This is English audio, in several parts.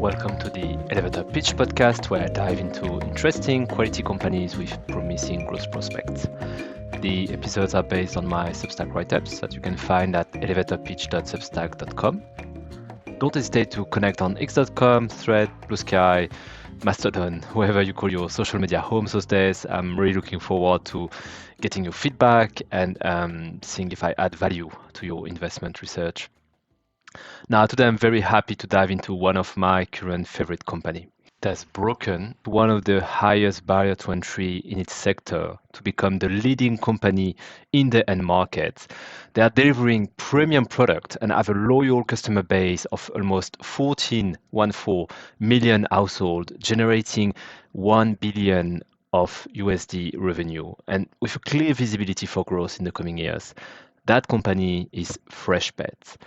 welcome to the Elevator Pitch podcast, where I dive into interesting quality companies with promising growth prospects. The episodes are based on my Substack write-ups that you can find at elevatorpitch.substack.com. Don't hesitate to connect on x.com, Thread, Blue Sky, Mastodon, wherever you call your social media homes those days. I'm really looking forward to getting your feedback and seeing if I add value to your investment research. Now, today I'm very happy to dive into one of my current favorite company. It has broken one of the highest barrier to entry in its sector to become the leading company in the end market. They are delivering premium product and have a loyal customer base of almost 14 million households, generating 1 billion of USD revenue and with a clear visibility for growth in the coming years. That company is Freshpet.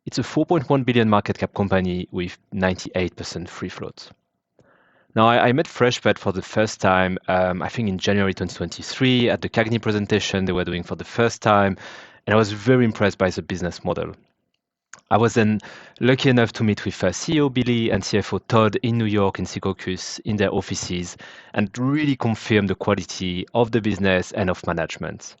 It's a 4.1 billion market cap company with 98% free float. Now, I met Freshpet for the first time, I think in January 2023 at the CAGNY presentation they were doing for the first time, and I was very impressed by the business model. I was then lucky enough to meet with CEO Billy and CFO Todd in New York in Secaucus in their offices and really confirm the quality of the business and of management.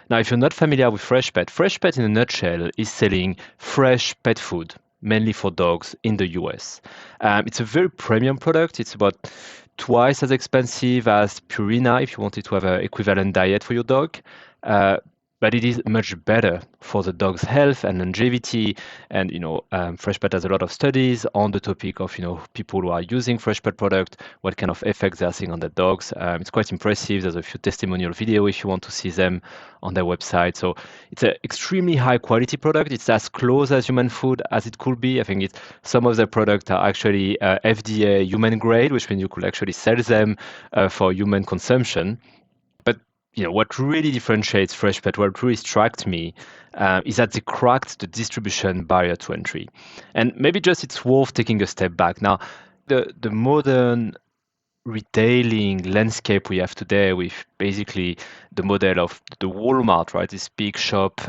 Now, if you're not familiar with Freshpet, Freshpet in a nutshell is selling fresh pet food, mainly for dogs in the US. It's a very premium product. It's about twice as expensive as Purina if you wanted to have an equivalent diet for your dog. But it is much better for the dog's health and longevity. And, Freshpet has a lot of studies on the topic of, people who are using Freshpet product, what kind of effects they are seeing on the dogs. It's quite impressive. There's a few testimonial videos if you want to see them on their website. So it's an extremely high quality product. It's as close as human food as it could be. I think some of their products are actually FDA human grade, which means you could actually sell them for human consumption. What really differentiates Freshpet, what really struck me, is that they cracked the distribution barrier to entry. And maybe just it's worth taking a step back. Now, the modern retailing landscape we have today with basically the model of the Walmart, right? This big shop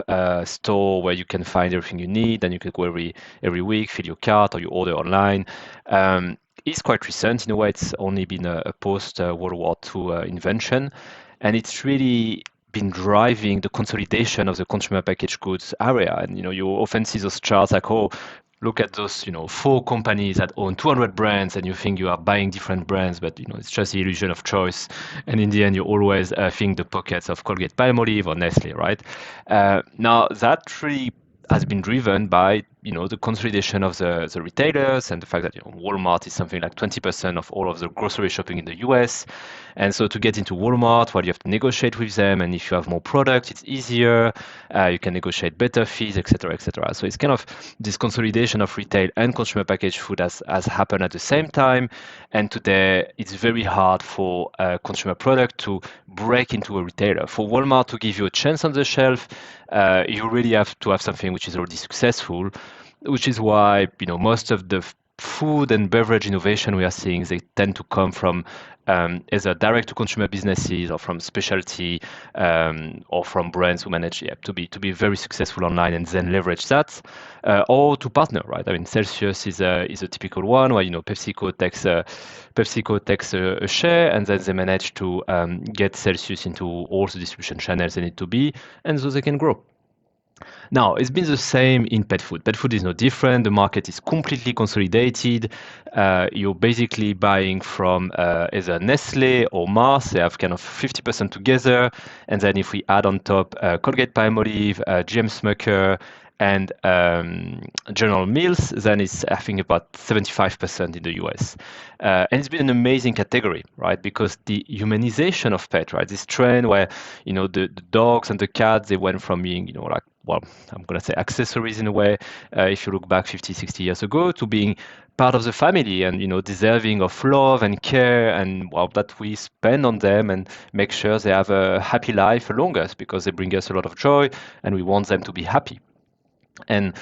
store where you can find everything you need and you can go every week, fill your cart or you order online. Is quite recent. In a way, it's only been a post-World War II invention. And it's really been driving the consolidation of the consumer packaged goods area. And, you often see those charts like, look at those, 4 companies that own 200 brands and you think you are buying different brands, but, it's just the illusion of choice. And in the end, you always think the pockets of Colgate-Palmolive or Nestle, right? Now, that really has been driven by the consolidation of the retailers and the fact that Walmart is something like 20% of all of the grocery shopping in the US. And so to get into Walmart, you have to negotiate with them, and if you have more product, it's easier. You can negotiate better fees, etc., etc. So it's kind of this consolidation of retail and consumer packaged food has happened at the same time. And today, it's very hard for a consumer product to break into a retailer. For Walmart to give you a chance on the shelf, you really have to have something which is already successful, which is why most of the food and beverage innovation we are seeing, they tend to come from either direct to consumer businesses or from specialty or from brands who manage to be very successful online and then leverage that, or to partner, right? I mean, Celsius is a typical one where PepsiCo takes a share and then they manage to get Celsius into all the distribution channels they need to be, and so they can grow. Now, it's been the same in pet food. Pet food is no different. The market is completely consolidated. You're basically buying from either Nestle or Mars. They have kind of 50% together. And then if we add on top Colgate-Palmolive, GM Smucker, and General Mills, then it's, I think, about 75% in the US. And it's been an amazing category, right? Because the humanization of pet, right? This trend where, the dogs and the cats, they went from being, I'm going to say accessories in a way, if you look back 50, 60 years ago, to being part of the family and, deserving of love and care and, that we spend on them and make sure they have a happy life along us because they bring us a lot of joy and we want them to be happy. And,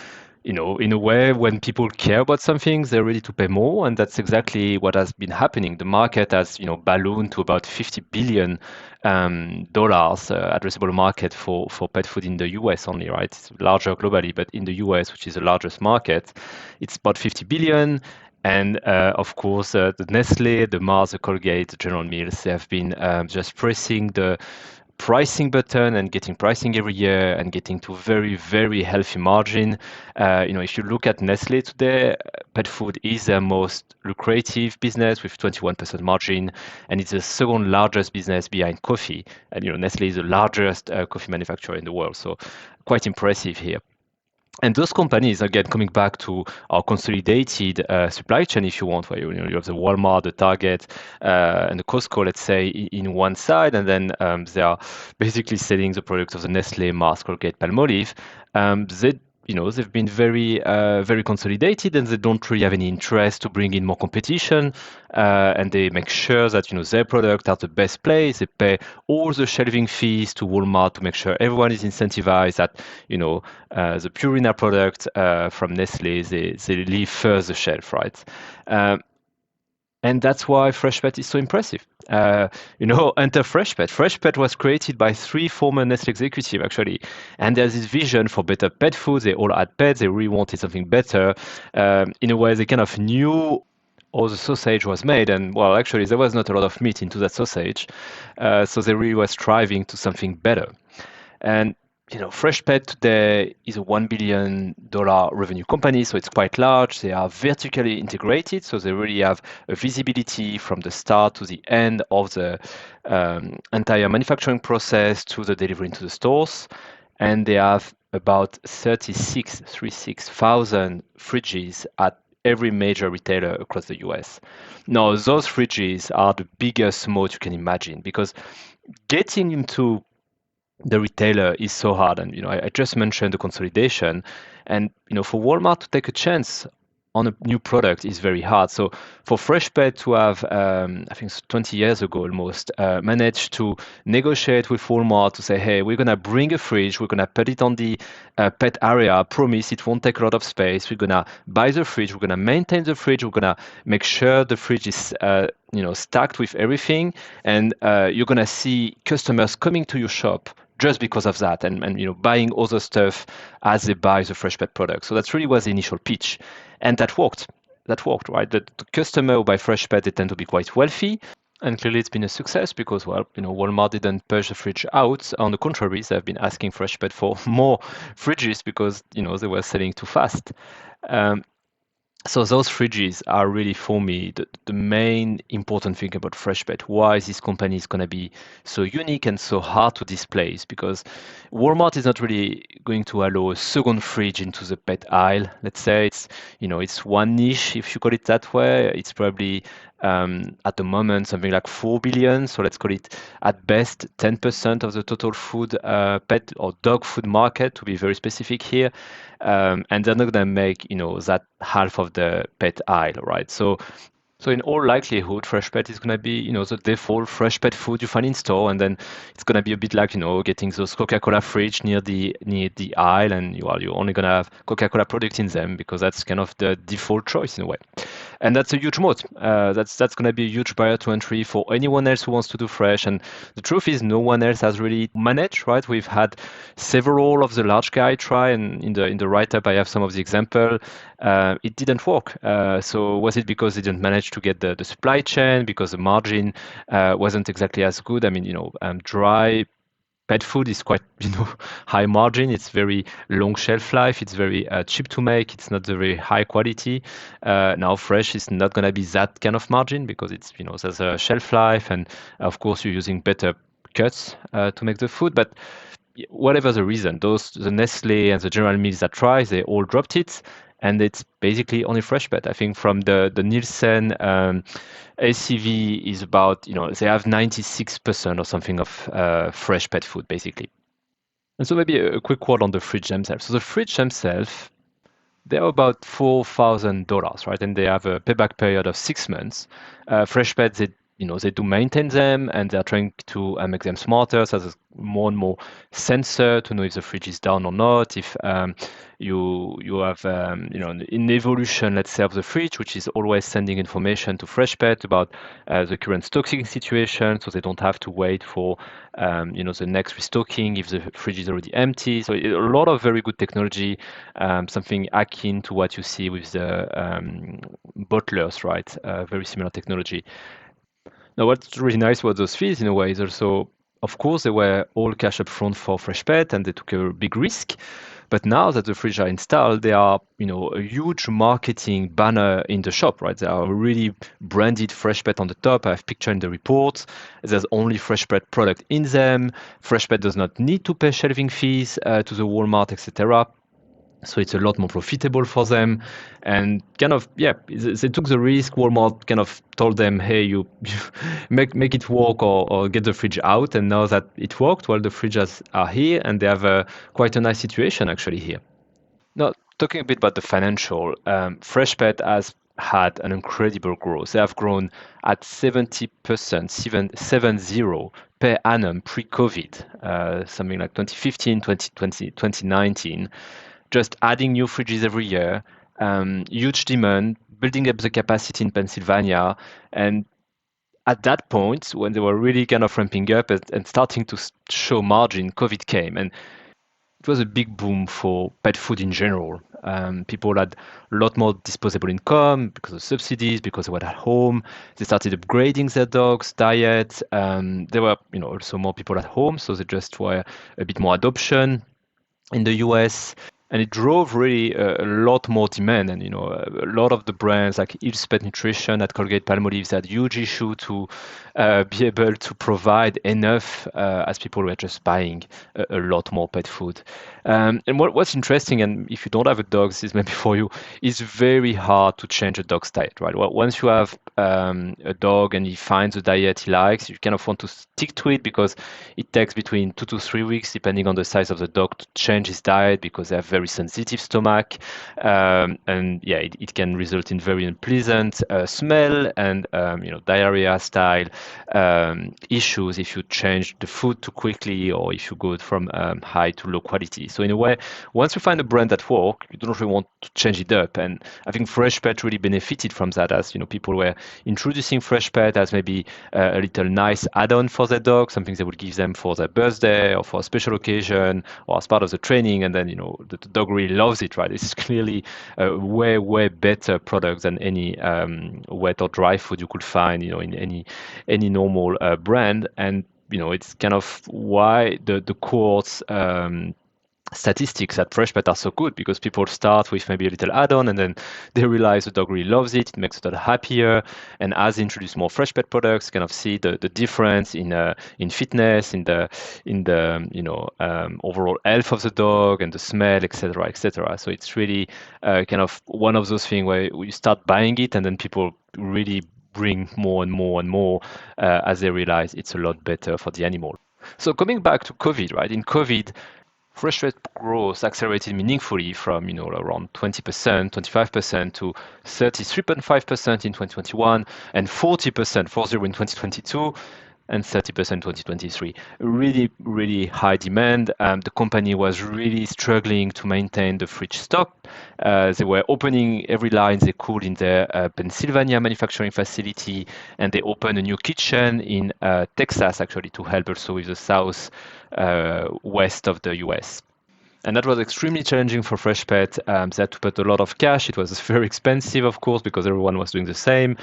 in a way, when people care about something, they're ready to pay more. And that's exactly what has been happening. The market has, ballooned to about $50 billion addressable market for pet food in the US only, right? It's larger globally, but in the US, which is the largest market, it's about $50 billion. And of course, the Nestle, the Mars, the Colgate, the General Mills, they have been just pressing the pricing button and getting pricing every year and getting to very, very healthy margin. If you look at Nestle today, pet food is their most lucrative business with 21% margin, and it's the second largest business behind coffee. And Nestle is the largest coffee manufacturer in the world, so quite impressive here. And those companies, again, coming back to our consolidated supply chain, if you want, where you have the Walmart, the Target, and the Costco, let's say, in one side, and then they are basically selling the products of the Nestle, Mars, Colgate, Palmolive. They've been very consolidated, and they don't really have any interest to bring in more competition. And they make sure that their product are the best place. They pay all the shelving fees to Walmart to make sure everyone is incentivized. That the Purina product from Nestle, they leave first the shelf, right? Um, and that's why Freshpet is so impressive. Enter Freshpet. Freshpet was created by three former Nestle executives, actually. And there's this vision for better pet food. They all had pets. They really wanted something better. In a way, they kind of knew how the sausage was made. And, well, actually, there was not a lot of meat into that sausage. So they really were striving to something better. And Freshpet today is a $1 billion revenue company, so it's quite large. They are vertically integrated, so they really have a visibility from the start to the end of the entire manufacturing process to the delivery into the stores. And they have about 36,000 fridges at every major retailer across the US. Now, those fridges are the biggest moat you can imagine because getting into the retailer is so hard. And I just mentioned the consolidation, and for Walmart to take a chance on a new product is very hard. So for Freshpet to have, I think 20 years ago almost, managed to negotiate with Walmart to say, hey, we're going to bring a fridge, we're going to put it on the pet area, promise it won't take a lot of space, we're going to buy the fridge, we're going to maintain the fridge, we're going to make sure the fridge is stacked with everything, and you're going to see customers coming to your shop just because of that, and buying other stuff as they buy the Freshpet product. So that's really was the initial pitch, and that worked. That worked, right? The customer who buy Freshpet, they tend to be quite wealthy, and clearly it's been a success because, well, Walmart didn't push the fridge out. On the contrary, they've been asking Freshpet for more fridges because they were selling too fast. Um, so those fridges are really, for me, the main important thing about Freshpet. Why this company is going to be so unique and so hard to displace? Because Walmart is not really going to allow a second fridge into the pet aisle. Let's say it's one niche, if you call it that way. It's probably at the moment something like 4 billion. So let's call it at best 10% of the total food pet or dog food market, to be very specific here. And they're not going to make that half of the pet aisle, right? So in all likelihood, Freshpet is going to be, the default fresh pet food you find in store, and then it's going to be a bit like, getting those Coca-Cola fridge near the aisle, and you're only going to have Coca-Cola product in them because that's kind of the default choice in a way. And that's a huge moat. That's going to be a huge barrier to entry for anyone else who wants to do fresh. And the truth is, no one else has really managed, right? We've had several of the large guys try, and in the write-up, I have some of the example. It didn't work. So was it because they didn't manage to get the supply chain, because the margin wasn't exactly as good? I mean, dry pet food is quite, high margin. It's very long shelf life. It's very cheap to make. It's not very high quality. Now, fresh is not going to be that kind of margin because it's, there's a shelf life, and of course, you're using better cuts to make the food. But whatever the reason, the Nestle and the General Mills that try, they all dropped it. And it's basically only Freshpet. I think from the Nielsen ACV is about, they have 96% or something of fresh pet food, basically. And so maybe a quick word on the fridge themselves. So the fridge themselves, they're about $4,000, right? And they have a payback period of 6 months. Freshpet, they they do maintain them, and they're trying to make them smarter. So there's more and more sensor to know if the fridge is down or not. If you have in evolution, let's say, of the fridge, which is always sending information to Freshpet about the current stocking situation, so they don't have to wait for the next restocking if the fridge is already empty. So a lot of very good technology, something akin to what you see with the bottlers, right? Very similar technology. Now, what's really nice about those fees in a way is also, of course, they were all cash up front for Freshpet and they took a big risk. But now that the fridge are installed, they are, a huge marketing banner in the shop, right? They are really branded Freshpet on the top. I have picture in the report. There's only Freshpet product in them. Freshpet does not need to pay shelving fees to the Walmart, etc. So it's a lot more profitable for them. And kind of, yeah, they took the risk. Walmart kind of told them, hey, you make it work, or get the fridge out. And now that it worked, well, the fridges are here and they have quite a nice situation actually here. Now, talking a bit about the financial, Freshpet has had an incredible growth. They have grown at 70%, 770 per annum pre-COVID, something like 2015, 2020, 2019. Just adding new fridges every year, huge demand, building up the capacity in Pennsylvania. And at that point, when they were really kind of ramping up and starting to show margin, COVID came. And it was a big boom for pet food in general. People had a lot more disposable income because of subsidies, because they were at home. They started upgrading their dogs' diet. There were, also more people at home, so they just were a bit more adoption in the US. And it drove really a lot more demand. And, a lot of the brands like Hill's Pet Nutrition at Colgate Palmolive had huge issue to be able to provide enough as people were just buying a lot more pet food. And what's interesting, and if you don't have a dog, this is maybe for you, is very hard to change a dog's diet, right? Well, once you have a dog and he finds a diet he likes, you kind of want to stick to it because it takes between 2 to 3 weeks, depending on the size of the dog, to change his diet because they have very sensitive stomach. And yeah, it can result in very unpleasant smell and diarrhea style issues if you change the food too quickly or if you go from high to low quality. So in a way, once you find a brand that works, you don't really want to change it up. And I think Freshpet really benefited from that, as people were introducing Freshpet as maybe a little nice add-on for their dog, something they would give them for their birthday or for a special occasion or as part of the training. And then the dog really loves it, right? This is clearly a way better product than any wet or dry food you could find in any normal brand. And it's kind of why the courts statistics at Freshpet are so good, because people start with maybe a little add-on and then they realize the dog really loves it, it makes the dog happier, and as they introduce more Freshpet products, kind of see the difference in fitness, in the overall health of the dog and the smell, etc., etc. So it's really kind of one of those things where you start buying it and then people really bring more and more and more as they realize it's a lot better for the animal. So coming back to COVID, right? In COVID, Freshpet growth accelerated meaningfully from around 20%, 25% to 33.5% in 2021 and 40%, 40 in 2022 and 30% 2023. Really, really high demand. The company was really struggling to maintain the fridge stock. They were opening every line they could in their Pennsylvania manufacturing facility, and they opened a new kitchen in Texas, actually, to help also with the south west of the US. And that was extremely challenging for Freshpet. They had to put a lot of cash. It was very expensive, of course, because everyone was doing the same.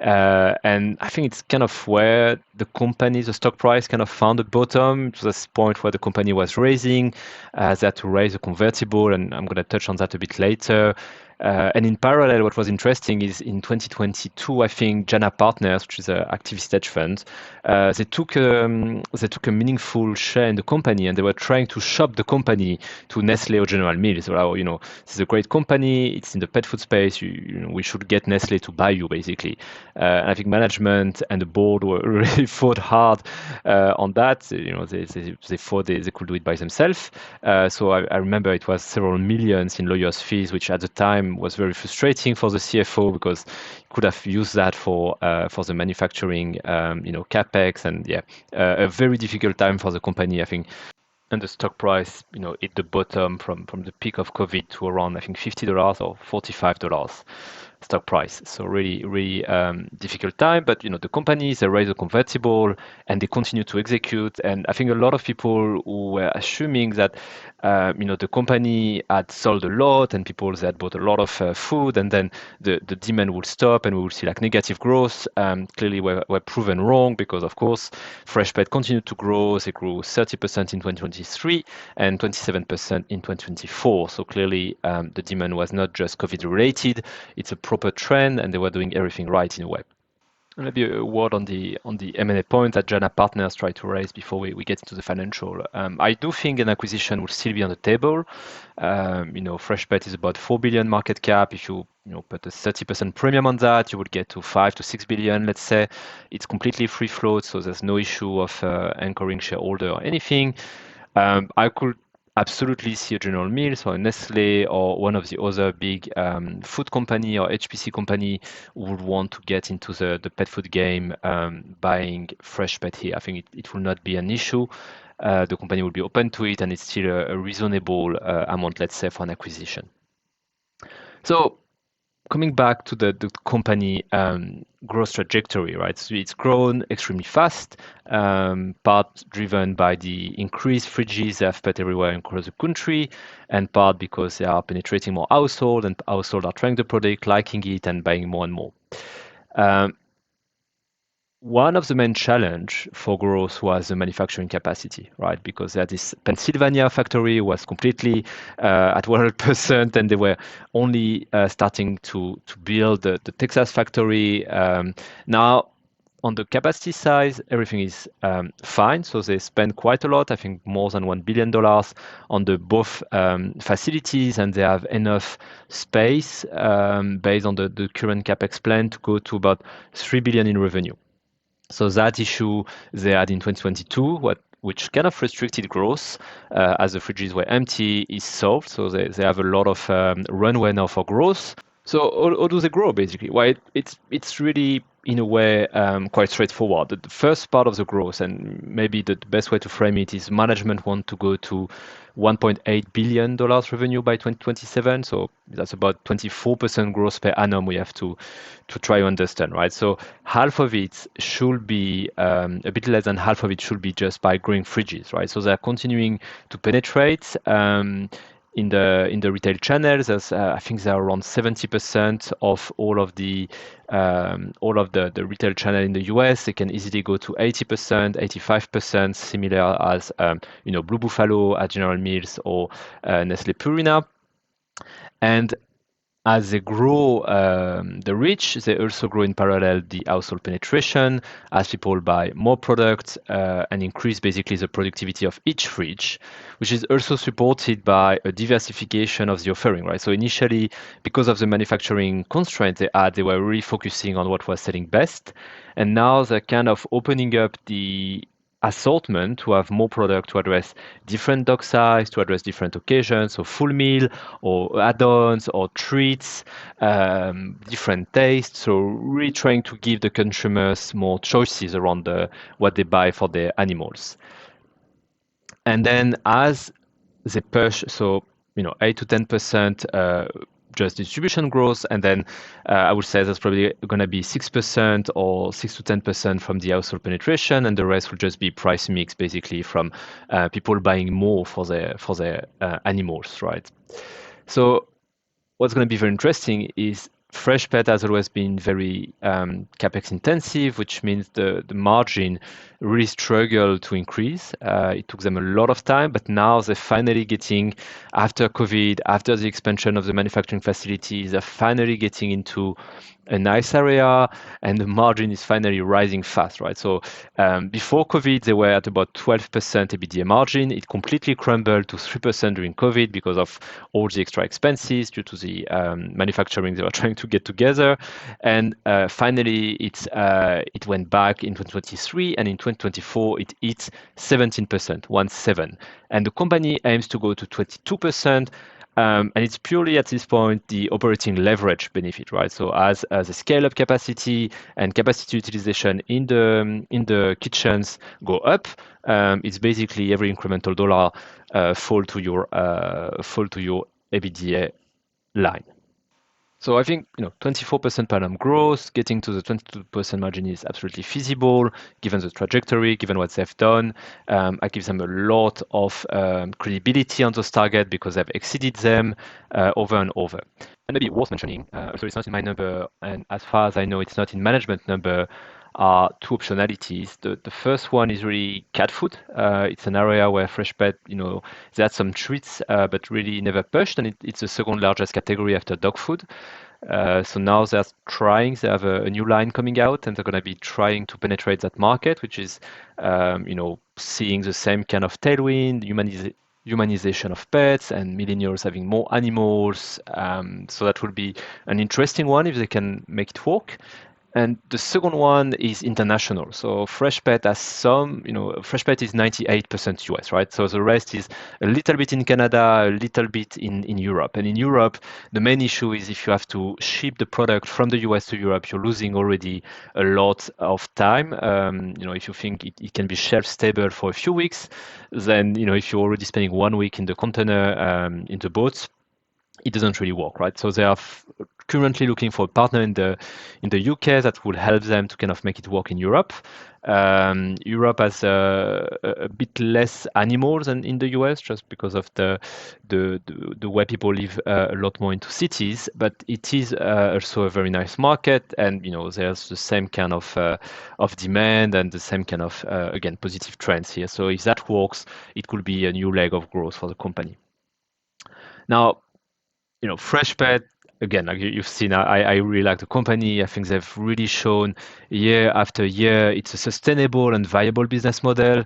And I think it's kind of where the stock price kind of found a bottom. It was this point where the company was raising. They had to raise a convertible, and I'm going to touch on that a bit later. And in parallel, what was interesting is in 2022, I think Jana Partners, which is an activist hedge fund, they took a meaningful share in the company, and they were trying to shop the company to Nestle or General Mills. So, this is a great company. It's in the pet food space. We should get Nestle to buy you, basically. And I think management and the board were really fought hard on that. They thought they could do it by themselves. So I remember it was several millions in lawyers' fees, which at the time time was very frustrating for the CFO because he could have used that for the manufacturing, capex, and a very difficult time for the company, I think. And the stock price, hit the bottom from the peak of COVID to around, I think, $50 or $45 stock price. So really, really difficult time. But the companies, they raise a convertible and they continue to execute. And I think a lot of people who were assuming that the company had sold a lot and people that had bought a lot of food, and then the demand will stop and we will see like negative growth. Clearly, were proven wrong because, of course, Freshpet continued to grow. They grew 30% in 2023 and 27% in 2024. So clearly, the demand was not just COVID related; it's a proper trend, and they were doing everything right in a way. And maybe a word on the M&A point that Jana Partners try to raise before we get into the financial. I do think an acquisition will still be on the table. Freshpet is about 4 billion market cap. If you put a 30% premium on that, you would get to 5 to 6 billion, let's say. It's completely free float, so there's no issue of anchoring shareholder or anything. I could absolutely see a General Mills or a Nestle or one of the other big food company or HPC company would want to get into the pet food game, buying Freshpet here. I think it will not be an issue. The company will be open to it, and it's still a reasonable amount, let's say, for an acquisition. So coming back to the company growth trajectory, right? So it's grown extremely fast, part driven by the increased fridges they have put everywhere across the country, and part because they are penetrating more households, and households are trying the product, liking it, and buying more and more. One of the main challenge for growth was the manufacturing capacity, right? Because this Pennsylvania factory was completely at 100%, and they were only starting to build the Texas factory. Now, on the capacity side, everything is fine. So they spend quite a lot, I think more than $1 billion on the both facilities, and they have enough space based on the current capex plan to go to about 3 billion in revenue. So that issue they had in 2022, which kind of restricted growth as the fridges were empty, is solved. So they have a lot of runway now for growth. So how do they grow basically? Well, it's really in a way quite straightforward. The first part of the growth, and maybe the best way to frame it, is management want to go to $1.8 billion revenue by 2027. So that's about 24% growth per annum we have to try to understand, right? So half of it should be, a bit less than half of it should be just by growing fridges, right? So they're continuing to penetrate in the retail channels. As I think they're around 70% of all of the retail channel in the US. They can easily go to 80%, 85%, similar as Blue Buffalo at General Mills or Nestle Purina. And as they grow the reach, they also grow in parallel the household penetration as people buy more products and increase basically the productivity of each fridge, which is also supported by a diversification of the offering, right? So initially, because of the manufacturing constraints they had, they were really focusing on what was selling best. And now they're kind of opening up the assortment to have more product to address different dog size, to address different occasions, so full meal or add-ons or treats, different tastes. So really trying to give the consumers more choices around what they buy for their animals. And then as they push, so 8 to 10% just distribution growth, and then I would say that's probably going to be 6% or 6 to 10% from the household penetration, and the rest will just be price mix, basically from people buying more for their animals, right? So what's going to be very interesting is Freshpet has always been very capex intensive, which means the margin really struggled to increase. It took them a lot of time, but now they're finally getting, after COVID, after the expansion of the manufacturing facilities, they're finally getting into a nice area, and the margin is finally rising fast, right? So before COVID, they were at about 12% EBITDA margin. It completely crumbled to 3% during COVID because of all the extra expenses due to the manufacturing they were trying to get together. And finally, it went back in 2023, and in 2024, it hit 17%, 17. And the company aims to go to 22%. And it's purely at this point the operating leverage benefit, right? So as the scale up capacity and capacity utilization in the kitchens go up, it's basically every incremental dollar fall to your EBITDA line. So I think 24% per annum growth, getting to the 22% margin is absolutely feasible, given the trajectory, given what they've done. I give them a lot of credibility on those targets because they've exceeded them over and over. And maybe worth mentioning, so it's not in my number, and as far as I know, it's not in management number, are two optionalities. The first one is really cat food. It's an area where Freshpet, they had some treats, but really never pushed, and it's the second largest category after dog food. So now they're trying, they have a new line coming out, and they're going to be trying to penetrate that market, which is, seeing the same kind of tailwind, humanization of pets, and millennials having more animals. So that will be an interesting one if they can make it work. And the second one is international. So Freshpet has Freshpet is 98% US, right? So the rest is a little bit in Canada, a little bit in Europe. And in Europe, the main issue is if you have to ship the product from the US to Europe, you're losing already a lot of time. If you think it can be shelf stable for a few weeks, then, if you're already spending 1 week in the container, in the boats, it doesn't really work, right? So they are currently looking for a partner in the UK that will help them to kind of make it work in Europe. Europe has a bit less animals than in the US, just because of the way people live a lot more into cities. But it is also a very nice market, and there's the same kind of demand and the same kind of again positive trends here. So if that works, it could be a new leg of growth for the company. Now, Freshpet, again, like you've seen, I really like the company. I think they've really shown year after year it's a sustainable and viable business model.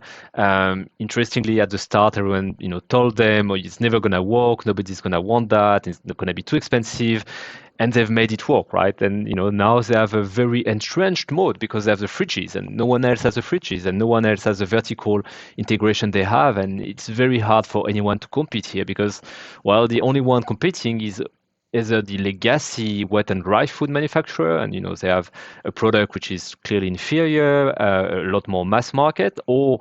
Interestingly, at the start, everyone told them, "Oh, it's never gonna work. Nobody's gonna want that. It's not gonna be too expensive." And they've made it work, right? And now they have a very entrenched mode because they have the fridges, and no one else has the fridges, and no one else has the vertical integration they have, and it's very hard for anyone to compete here because, well, the only one competing is either the legacy wet and dry food manufacturer, and they have a product which is clearly inferior, a lot more mass market, or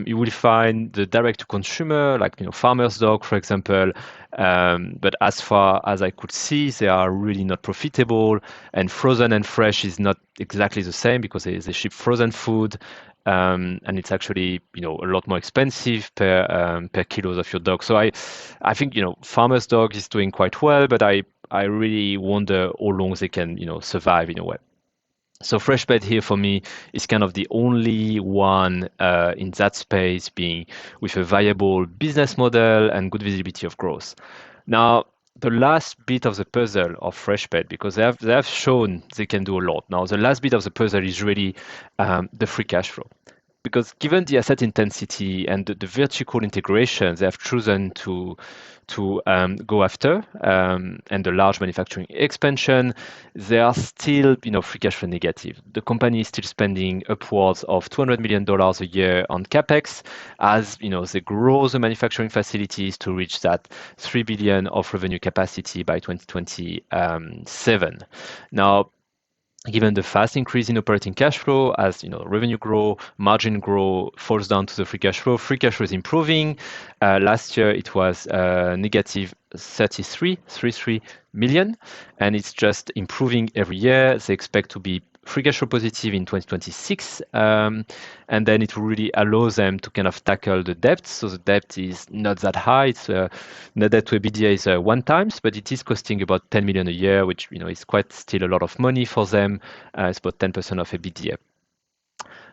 you will find the direct to consumer, like Farmer's Dog, for example. But as far as I could see, they are really not profitable, and frozen and fresh is not exactly the same because they ship frozen food. And it's actually a lot more expensive per kilos of your dog. So I think Farmer's Dog is doing quite well, but I really wonder how long they can survive in a way. So Freshpet here for me is kind of the only one in that space, being with a viable business model and good visibility of growth. Now, the last bit of the puzzle of Freshpet, because they have shown they can do a lot. Now, the last bit of the puzzle is really the free cash flow. Because given the asset intensity and the vertical integration they have chosen to go after, and the large manufacturing expansion, they are still free cash flow negative. The company is still spending upwards of $200 million a year on capex as they grow the manufacturing facilities to reach that 3 billion of revenue capacity by 2027. Now, given the fast increase in operating cash flow, as revenue grow, margin grow, falls down to the free cash flow. Free cash flow is improving. Last year it was negative 33 million, and it's just improving every year. They expect to be free cash flow positive in 2026, and then it will really allow them to kind of tackle the debt. So the debt is not that high. It's net debt to EBITDA is 1x, but it is costing about 10 million a year, which is quite still a lot of money for them. It's about 10% of EBITDA.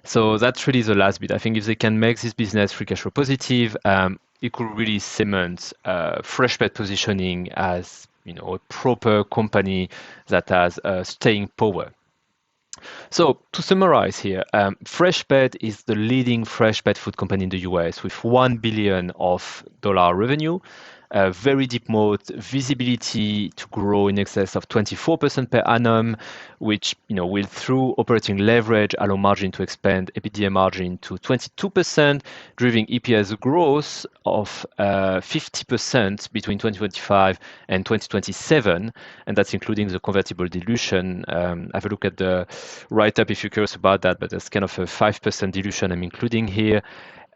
So that's really the last bit. I think if they can make this business free cash flow positive, it could really cement Freshpet positioning as a proper company that has staying power. So to summarize here, Freshpet is the leading fresh pet food company in the US with $1 billion of revenue. very deep moat, visibility to grow in excess of 24% per annum, which will through operating leverage allow margin to expand EBITDA margin to 22%, driving EPS growth of 50% between 2025 and 2027, and that's including the convertible dilution. Have a look at the write-up if you're curious about that, but there's kind of a 5% dilution I'm including here.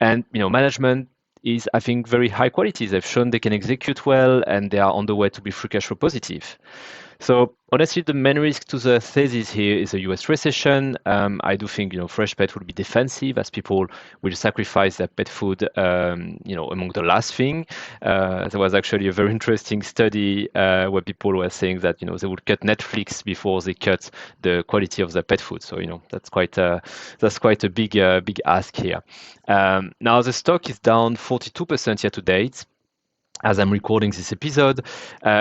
And management is, I think, very high quality. They've shown they can execute well, and they are on the way to be free cash flow positive. So honestly, the main risk to the thesis here is a US recession. I do think Freshpet will be defensive as people will sacrifice their pet food. Among the last thing, there was actually a very interesting study where people were saying that they would cut Netflix before they cut the quality of their pet food. So that's quite a big ask here. Now the stock is down 42% year to date as I'm recording this episode,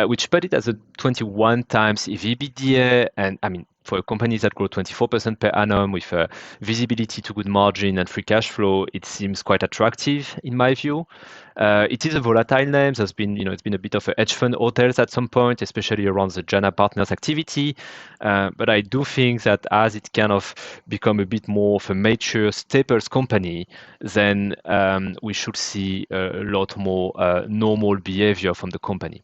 which put it as a 21 times EV/EBITDA. And I mean, for a company that grow 24% per annum with visibility to good margin and free cash flow, it seems quite attractive in my view. It is a volatile name. There's been, it's been a bit of a hedge fund hotels at some point, especially around the Jana Partners activity. But I do think that as it kind of become a bit more of a mature staples company, then we should see a lot more normal behavior from the company.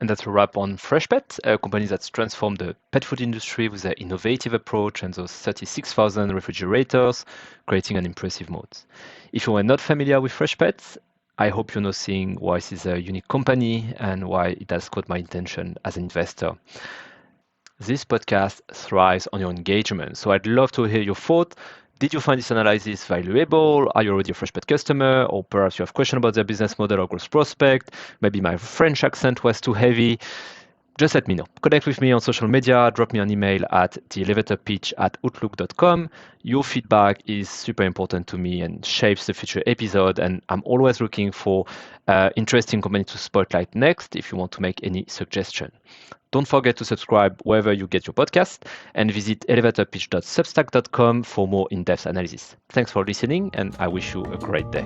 And that's a wrap on Freshpet, a company that's transformed the pet food industry with their innovative approach and those 36,000 refrigerators, creating an impressive moat. If you are not familiar with Freshpet, I hope you're now seeing why this is a unique company and why it has caught my attention as an investor. This podcast thrives on your engagement, so I'd love to hear your thoughts. Did you find this analysis valuable? Are you already a Freshpet customer? Or perhaps you have questions about their business model or growth prospect? Maybe my French accent was too heavy. Just let me know. Connect with me on social media. Drop me an email at theelevatorpitch@outlook.com. Your feedback is super important to me and shapes the future episode. And I'm always looking for interesting company to spotlight next if you want to make any suggestion. Don't forget to subscribe wherever you get your podcast and visit elevatorpitch.substack.com for more in-depth analysis. Thanks for listening, and I wish you a great day.